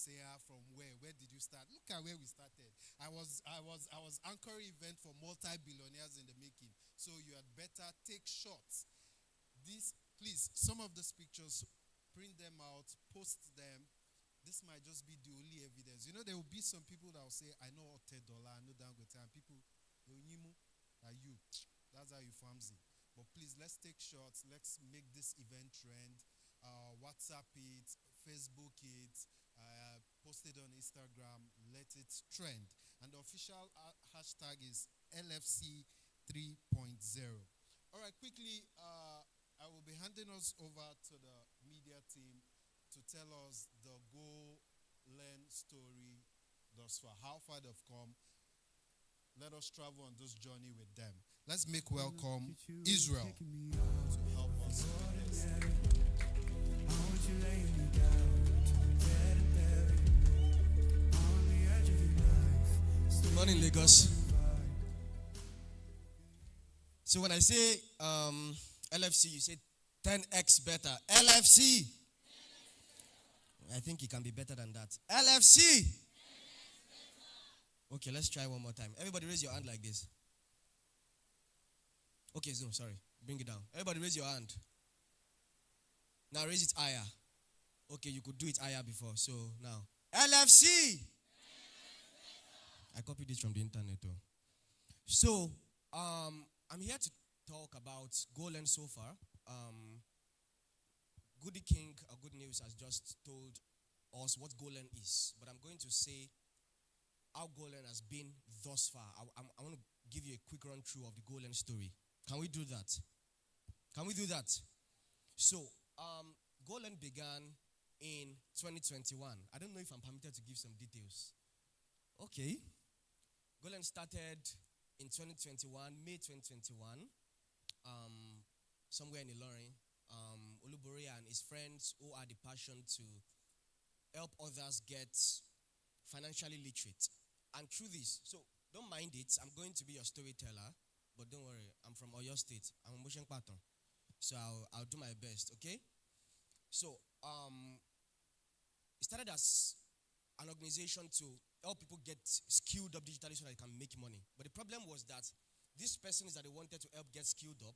say, from where? Where did you start? Look at where we started. I was anchoring event for multi-billionaires in the making. So you had better take shots. Please, some of these pictures, print them out, post them. This might just be the only evidence. There will be some people that will say, I know $10, I know Dangote, and people, are you. That's how you fancy. But please, let's take shots. Let's make this event trend. WhatsApp it, Facebook it, post it on Instagram. Let it trend. And the official hashtag is LFC 3.0. All right, quickly, I will be handing us over to the media team to tell us the Go Learn story thus far, how far they've come. Let us travel on this journey with them. Let's make welcome Israel to help us with this. Good morning, Lagos. So when I say LFC, you say 10x better. LFC. I think it can be better than that. LFC. Okay, let's try one more time. Everybody raise your hand like this. Okay, Zoom, sorry. Bring it down. Everybody raise your hand. Now raise it higher. Okay, you could do it higher before. So now. LFC. I copied it from the internet though. So, I'm here to talk about Go Learn so far. Goody King, Good News, has just told us what Go Learn is. But I'm going to say how Go Learn has been thus far. I want to give you a quick run through of the Go Learn story. Can we do that? Can we do that? So, Go Learn began in 2021. I don't know if I'm permitted to give some details. Okay. Go Learn started in 2021, May 2021, somewhere in Ilorin. Olubore and his friends who had the passion to help others get financially literate. And through this, so don't mind it, I'm going to be your storyteller, but don't worry, I'm from Oyo State. I'm a motion pattern. So I'll do my best, okay? So, it started as an organization to help people get skilled up digitally so that they can make money. But the problem was that these persons that they wanted to help get skilled up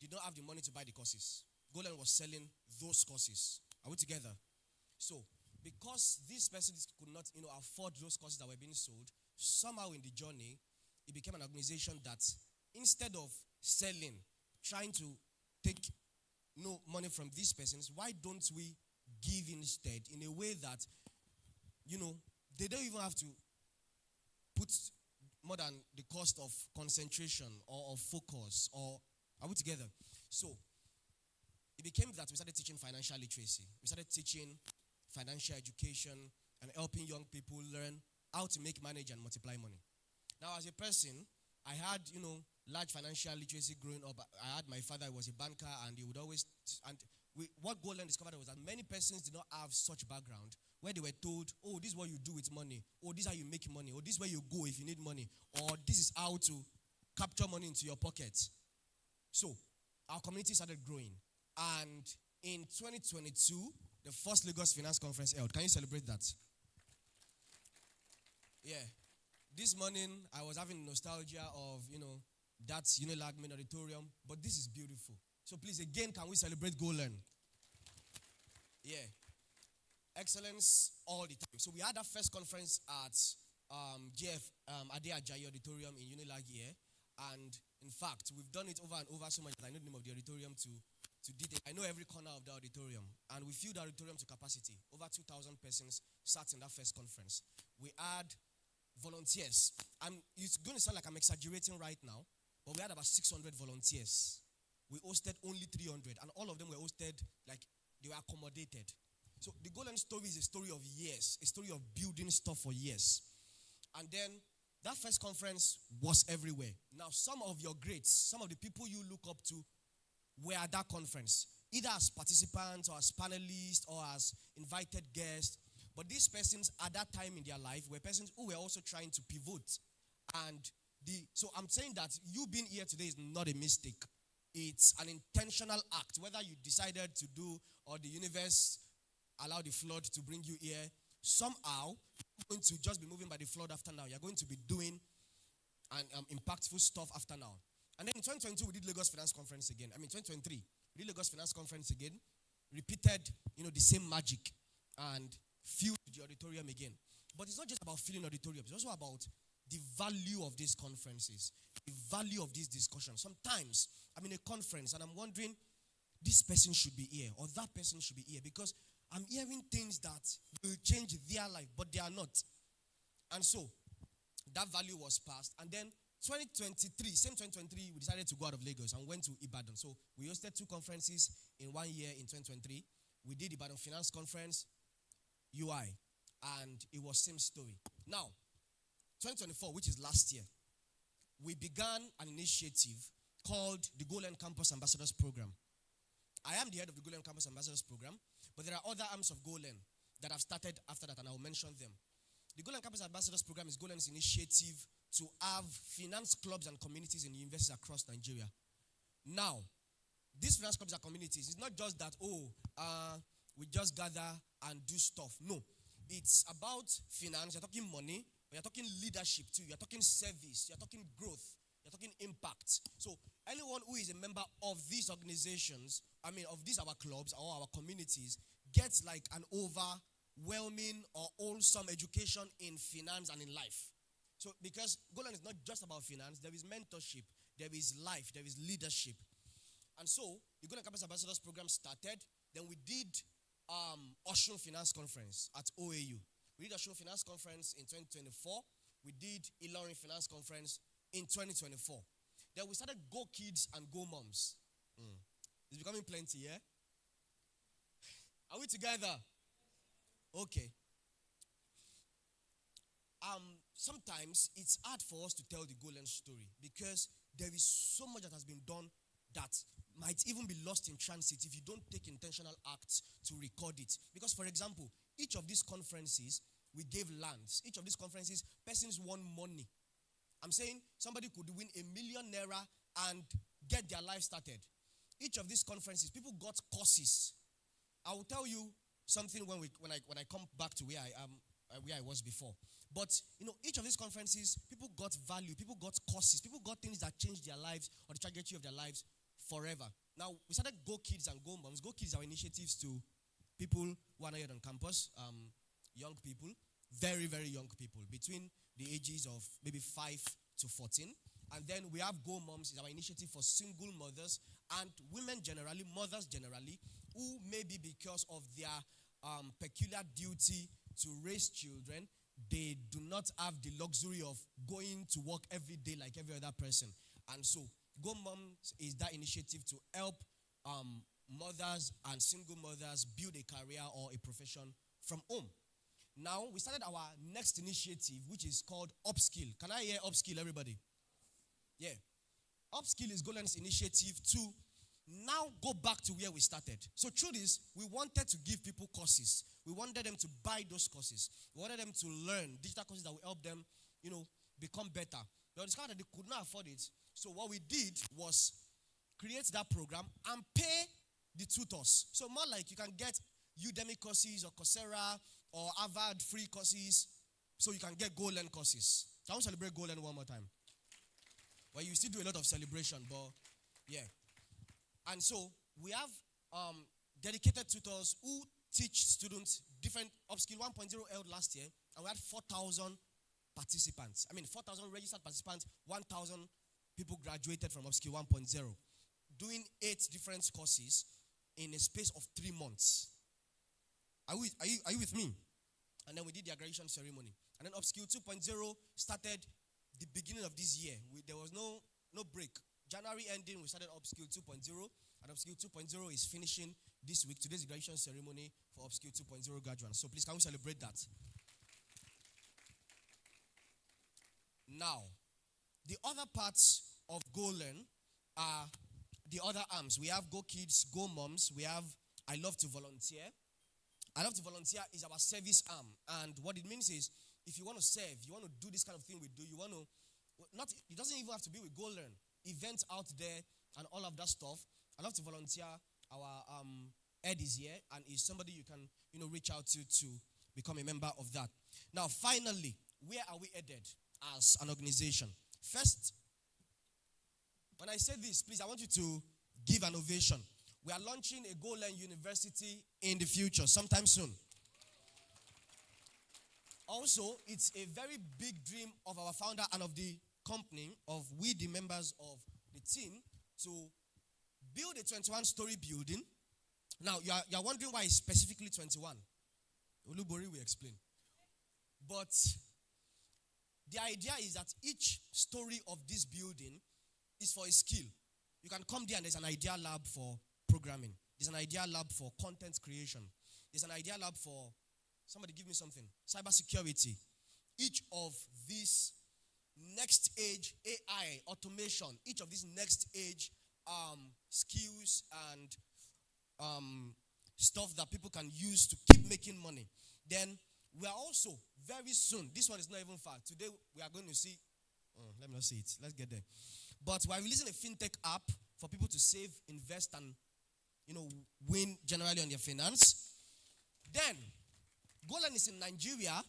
did not have the money to buy the courses. Go Learn was selling those courses. Are we together? So, because these persons could not, afford those courses that were being sold, somehow in the journey, it became an organization that instead of selling, trying to take no money from these persons, why don't we give instead in a way that, they don't even have to put more than the cost of concentration or of focus, or are we together? So, it became that we started teaching financial literacy. We started teaching financial education and helping young people learn how to make, manage, and multiply money. Now, as a person, I had, large financial literacy growing up. I had my father was a banker, and he would always, what Go Learn discovered was that many persons did not have such background where they were told, oh, this is what you do with money, or this is how you make money, or this is where you go if you need money, or this is how to capture money into your pocket. So, our community started growing. And in 2022, the first Lagos Finance Conference held. Can you celebrate that? Yeah. This morning, I was having nostalgia of, that Unilag main auditorium, but this is beautiful. So please, again, can we celebrate Go Learn? Yeah. Excellence all the time. So we had our first conference at GF Ade Ajayi Auditorium in Unilag here. And in fact, we've done it over and over so much that I know the name of the auditorium to detail. I know every corner of the auditorium. And we filled the auditorium to capacity. Over 2,000 persons sat in that first conference. We had volunteers. It's going to sound like I'm exaggerating right now, but we had about 600 volunteers. We hosted only 300, and all of them were hosted like they were accommodated. So the Go Learn story is a story of years, a story of building stuff for years. And then that first conference was everywhere. Now, some of your greats, some of the people you look up to were at that conference, either as participants or as panelists or as invited guests. But these persons at that time in their life were persons who were also trying to pivot. And so I'm saying that you being here today is not a mistake. It's an intentional act, whether you decided to do or the universe allowed the flood to bring you here. somehow you're going to just be moving by the flood after now. You're going to be doing and impactful stuff after now. And then in 2022, we did Lagos Finance Conference again. 2023, we did Lagos Finance Conference again. Repeated, the same magic and filled the auditorium again. But it's not just about filling auditoriums. It's also about the value of these conferences, the value of these discussions. Sometimes I'm in a conference and I'm wondering, this person should be here or that person should be here because I'm hearing things that will change their life, but they are not. And so, that value was passed. And then 2023, same 2023, we decided to go out of Lagos and went to Ibadan. So we hosted 2 conferences in 1 year in 2023. We did Ibadan Finance Conference, UI, and it was same story. Now, 2024, which is last year, we began an initiative called the Goland Campus Ambassadors Program. I am the head of the Goland Campus Ambassadors Program, but there are other arms of Goland that have started after that, and I will mention them. The Goland Campus Ambassadors Program is Goland's initiative to have finance clubs and communities in universities across Nigeria. Now, these finance clubs and communities, it's not just that, we just gather and do stuff. No, it's about finance. You're talking money, but you're talking leadership too. You're talking service. You're talking growth. You're talking impact. So anyone who is a member of these organizations, of these our clubs or our communities, gets like an overwhelming or wholesome education in finance and in life. So because Goland is not just about finance, there is mentorship, there is life, there is leadership. And so the Goland Campus Ambassadors Program started. Then we did Osun Finance Conference at OAU. We did Osun Finance Conference in 2024. We did Ilorin Finance Conference in 2024. Then we started Go Kids and Go Moms. It's becoming plenty, yeah? Are we together? Okay. Sometimes it's hard for us to tell the Goland story because there is so much that has been done that might even be lost in transit if you don't take intentional acts to record it. Because, for example, each of these conferences, we gave lands. Each of these conferences, persons won money. I'm saying somebody could win ₦1 million and get their life started. Each of these conferences, people got courses. I will tell you something when I come back to where I was before. But, each of these conferences, people got value, people got courses, people got things that changed their lives or the trajectory of their lives forever. Now, we started Go Kids and Go Moms. Go Kids are initiatives to people who are not yet on campus, young people, very, very young people, between the ages of maybe 5 to 14. And then we have Go Moms, is our initiative for single mothers and women generally, mothers generally, who maybe because of their peculiar duty to raise children, they do not have the luxury of going to work every day like every other person. And so, Go Moms is that initiative to help mothers and single mothers build a career or a profession from home. Now, we started our next initiative, which is called Upskill. Can I hear Upskill, everybody? Yeah. Upskill is Goland's initiative to now go back to where we started. So through this, we wanted to give people courses. We wanted them to buy those courses. We wanted them to learn digital courses that will help them, become better. They discovered that they could not afford it. So what we did was create that program and pay the tutors. So more like you can get Udemy courses or Coursera or Harvard free courses, so you can get Goland courses. Can we celebrate Goland one more time? Well, you still do a lot of celebration, but yeah. And so we have dedicated tutors who teach students different Upskill 1.0 held last year, and we had 4,000 participants. 4,000 registered participants, 1,000 people graduated from Upskill 1.0, doing 8 different courses in a space of 3 months. Are you with me? And then we did the graduation ceremony. And then Upskill 2.0 started the beginning of this year. There was no break. January ending, we started Upskill 2.0. And Upskill 2.0 is finishing this week. Today's the graduation ceremony for Upskill 2.0 graduates. So please, can we celebrate that? Now, the other parts of Goland are the other arms. We have Go Kids, Go Moms. We have I Love to Volunteer. I Love to Volunteer is our service arm. And what it means is, if you want to serve, you want to do this kind of thing we do, you want to, it doesn't even have to be with Goland. Events out there and all of that stuff. I Love to Volunteer. Our Ed is here and is somebody you can, reach out to become a member of that. Now, finally, where are we headed as an organization? First, when I say this, please, I want you to give an ovation. We are launching a Golan University in the future, sometime soon. Also, it's a very big dream of our founder and of the company, of we, the members of the team, to build a 21-story building. Now, you're wondering why it's specifically 21. Olubori will explain. But the idea is that each story of this building is for a skill. You can come there and there's an idea lab for programming. There's an idea lab for content creation. There's an idea lab for, somebody give me something, cybersecurity. Each of these next age AI, automation, each of these next age skills and stuff that people can use to keep making money. Then we are also very soon, this one is not even far. Today we are going to see, let me not see it, let's get there. But we are releasing a fintech app for people to save, invest, and win generally on their finance. Then Golan is in Nigeria,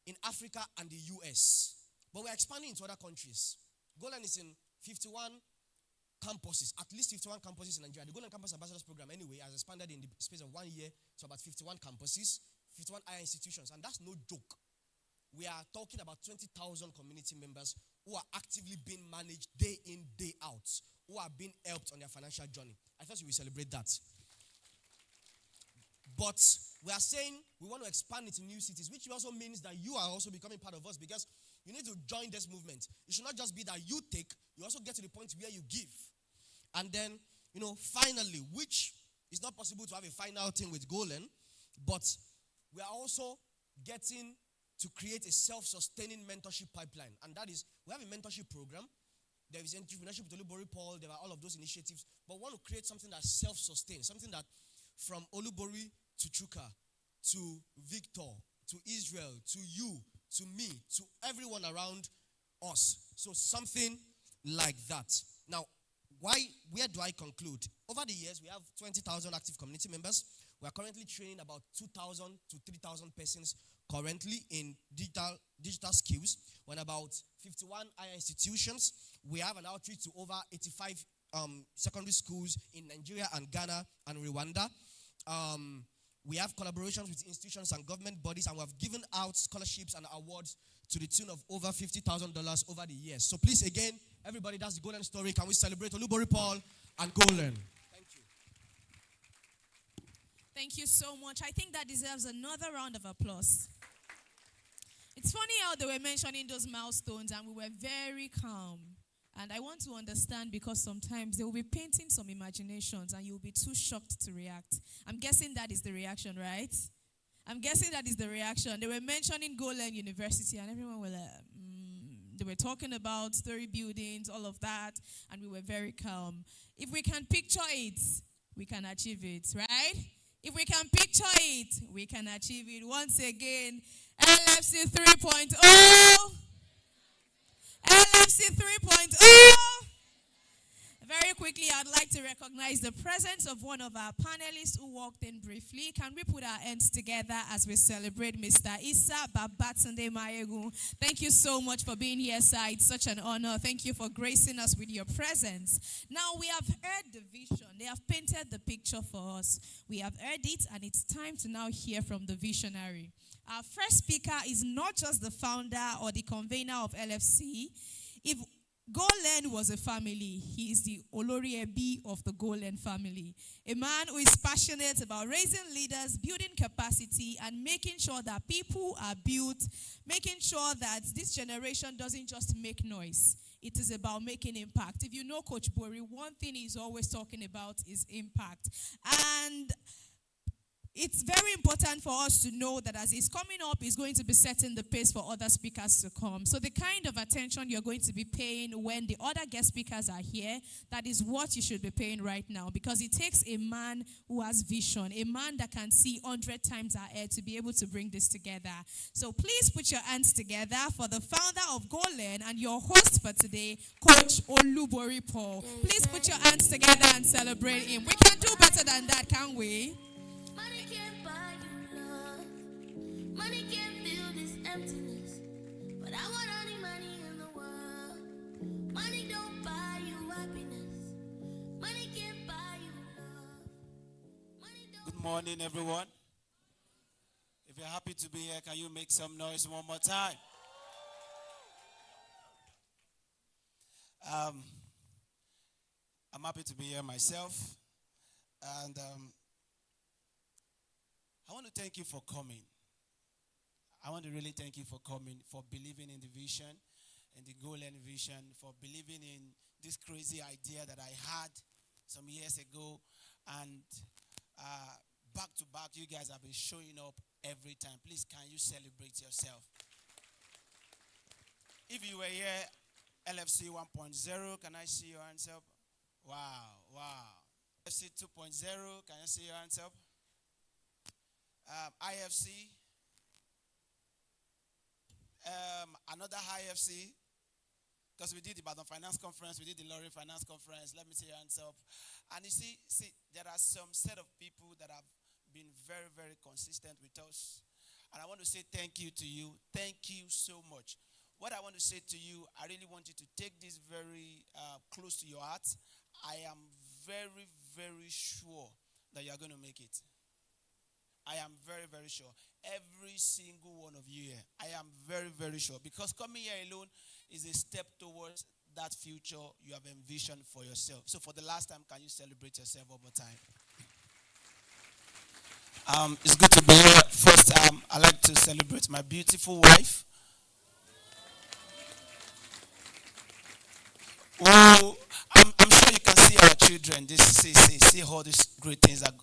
in Africa, and the US. But we're expanding into other countries. Golan is in 51 campuses, at least 51 campuses in Nigeria. The Golan Campus Ambassadors Program, anyway, has expanded in the space of 1 year to about 51 campuses, 51 higher institutions. And that's no joke. We are talking about 20,000 community members who are actively being managed day in, day out, who are being helped on their financial journey. I thought we will celebrate that. But we are saying we want to expand into new cities, which also means that you are also becoming part of us, because you need to join this movement. It should not just be that you take, you also get to the point where you give. And then, finally, which is not possible to have a final thing with Golan, but we are also getting to create a self-sustaining mentorship pipeline. And that is, we have a mentorship program. There is entrepreneurship with Olubori Paul. There are all of those initiatives. But we want to create something that's self-sustained, something that from Olubori to Chuka, to Victor, to Israel, to you, to me, to everyone around us. So something like that. Now, where do I conclude? Over the years, we have 20,000 active community members. We are currently training about 2,000 to 3,000 persons currently in digital skills. We're in about 51 higher institutions. We have an outreach to over 85 secondary schools in Nigeria and Ghana and Rwanda. We have collaborations with institutions and government bodies, and we have given out scholarships and awards to the tune of over $50,000 over the years. So please, again, everybody, that's the Golan story. Can we celebrate Olubori Paul and Golan? Thank you. Thank you so much. I think that deserves another round of applause. It's funny how they were mentioning those milestones and we were very calm. And I want to understand, because sometimes they will be painting some imaginations and you'll be too shocked to react. I'm guessing that is the reaction, right? I'm guessing that is the reaction. They were mentioning Golan University and everyone was like, they were talking about story buildings, all of that, and we were very calm. If we can picture it, we can achieve it, right? If we can picture it, we can achieve it. Once again, LFC 3.0. LFC 3.0. Very quickly, I'd like to recognize the presence of one of our panelists who walked in briefly. Can we put our hands together as we celebrate Mr. Issa Babatunde Mayegun? Thank you so much for being here, sir. It's such an honor. Thank you for gracing us with your presence. Now, we have heard the vision. They have painted the picture for us. We have heard it, and it's time to now hear from the visionary. Our first speaker is not just the founder or the convener of LFC. If Golan was a family, he is the Olori Ebi of the Golan family. A man who is passionate about raising leaders, building capacity, and making sure that people are built, making sure that this generation doesn't just make noise. It is about making impact. If you know Coach Bori, one thing he's always talking about is impact. And it's very important for us to know that as he's coming up, he's going to be setting the pace for other speakers to come. So the kind of attention you're going to be paying when the other guest speakers are here, that is what you should be paying right now, because it takes a man who has vision, a man that can see 100 times ahead to be able to bring this together. So please put your hands together for the founder of Golan and your host for today, Coach Olubori Paul. Please put your hands together and celebrate him. We can do better than that, can't we? Money can't buy you love. emptiness. But I want all the money in the world. Money don't buy you happiness. Money can't buy you love. Money don't. Good morning, everyone. If you're happy to be here, can you make some noise one more time? I'm happy to be here myself. And I want to thank you for coming. I want to really thank you for coming, for believing in the vision, in the goal and vision, for believing in this crazy idea that I had some years ago. And back to back, you guys have been showing up every time. Please, can you celebrate yourself? If you were here, LFC 1.0, can I see your hands up? Wow. LFC 2.0, can you see your hands up? IFC, another IFC, because we did the Ibadan Finance Conference, we did the Lorry Finance Conference. Let me see your hands up. And you see, there are some set of people that have been very, very consistent with us. And I want to say thank you to you. Thank you so much. What I want to say to you, I really want you to take this very close to your heart. I am very, very sure that you are going to make it. I am very, very sure. Every single one of you here, I am very, very sure. Because coming here alone is a step towards that future you have envisioned for yourself. So for the last time, can you celebrate yourself one more time? It's good to be here. First, I'd like to celebrate my beautiful wife. Oh, I'm sure you can see our children. See all these great things that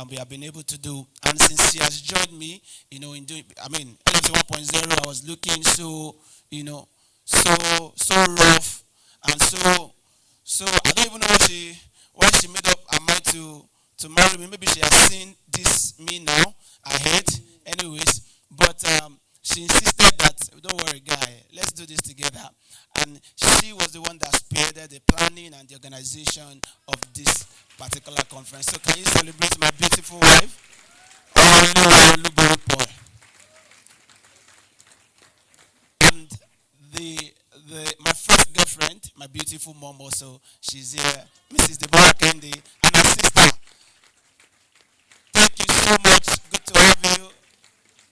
we have been able to do. And since she has joined me, in doing, LFC 1.0, I was looking so rough, and so I don't even know why she made up her mind to marry me. Maybe she has seen this me now ahead, anyways. But she insisted that, don't worry, guy, let's do this together. And she was the one that spearheaded the planning and the organization of this particular conference. So can you celebrate my beautiful wife? And my first girlfriend, my beautiful mom also, she's here, Mrs. Deborah Kendi, and her sister. Thank you so much. Good to have you.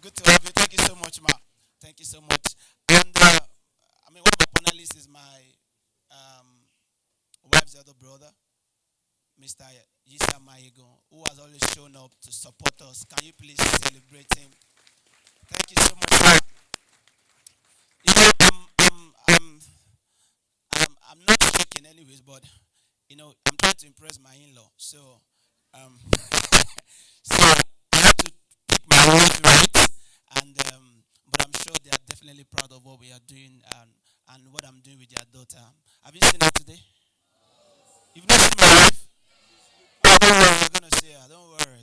Good to have you. Thank you so much, ma. Thank you so much. And one of the panelists is my wife's other brother, Mr. Yisa Mayegon, who has always shown up to support us. Can you please celebrate him? Thank you so much. I'm not shaking anyways, but I'm trying to impress my in-law. So so I have to pick my words right, and but I'm sure they are definitely proud of what we are doing and what I'm doing with their daughter. Have you seen her today? You've not seen my wife? Oh, don't worry, you're gonna see her. Don't worry.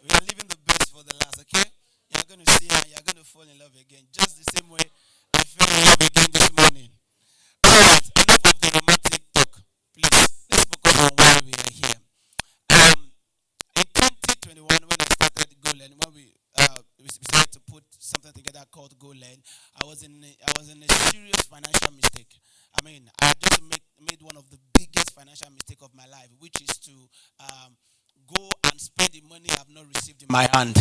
We are leaving the best for the last, okay? You're gonna see her, you're gonna fall in love again. Just the same way I fell in love again this morning. Alright, enough of the romantic talk. Please, let's focus on why we are here. In 2021, when I started GoLearn, when we decided to put something together called GoLearn, I was in a serious financial mistake. I just made one of the biggest financial mistake of my life, which is to go and spend the money I've not received in my hand.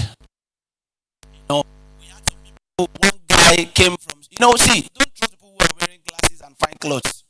We had some people. One guy came from. See, don't trust people who are wearing glasses and fine clothes.